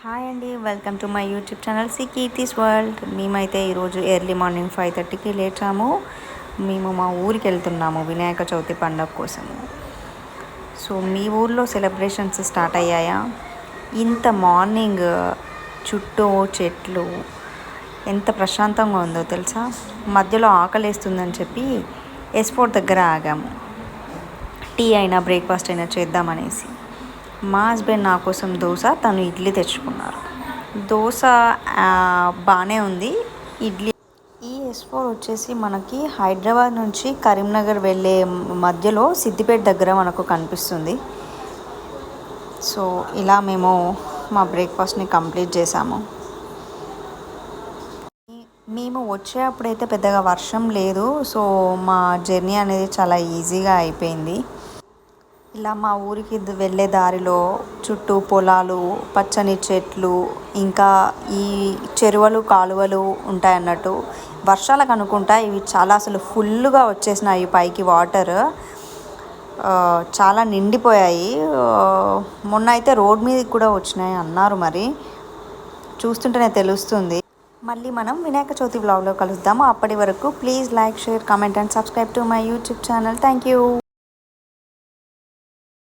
Hi అండి, welcome to my YouTube channel Keerthi's world. మేమైతే ఈరోజు ఎర్లీ మార్నింగ్ 5:30కి లేచాము. మేము మా ఊరికి వెళ్తున్నాము వినాయక చవితి పండుగ కోసము. సో మీ ఊర్లో సెలబ్రేషన్స్ స్టార్ట్ అయ్యాయా? ఇంత మార్నింగ్ చుట్టూ చెట్లు ఎంత ప్రశాంతంగా ఉందో తెలుసా. మధ్యలో ఆకలేస్తుందని చెప్పి ఎస్పోర్ట్ దగ్గర ఆగాము. టీ అయినా బ్రేక్ఫాస్ట్ అయినా చేద్దామనేసి. మా హస్బెండ్ నా కోసం దోశ, తను ఇడ్లీ తెచ్చుకున్నారు. దోశ బాగానే ఉంది. ఇడ్లీ ఈ S4 వచ్చేసి మనకి హైదరాబాద్ నుంచి కరీంనగర్ వెళ్ళే మధ్యలో సిద్దిపేట దగ్గర మనకు కనిపిస్తుంది. సో ఇలా మేము మా బ్రేక్ఫాస్ట్ని కంప్లీట్ చేసాము. మేము వచ్చేటప్పుడైతే పెద్దగా వర్షం లేదు. సో మా జర్నీ అనేది చాలా ఈజీగా అయిపోయింది. ఇలా మా ఊరికి వెళ్ళే దారిలో చుట్టూ పొలాలు, పచ్చని చెట్లు, ఇంకా ఈ చెరువులు కాలువలు ఉంటాయన్నట్టు. వర్షాలకు అనుకుంటా ఇవి చాలా అసలు ఫుల్గా వచ్చేసినాయి పైకి వాటర్. చాలా నిండిపోయాయి. మొన్న అయితే రోడ్ మీదకి కూడా వచ్చినాయి అన్నారు, మరి చూస్తుంటేనే తెలుస్తుంది. మళ్ళీ మనం వినాయక చవితి వ్లాగ్లో కలుద్దాము. అప్పటి వరకు please like, share, comment and subscribe to my YouTube channel. Thank you.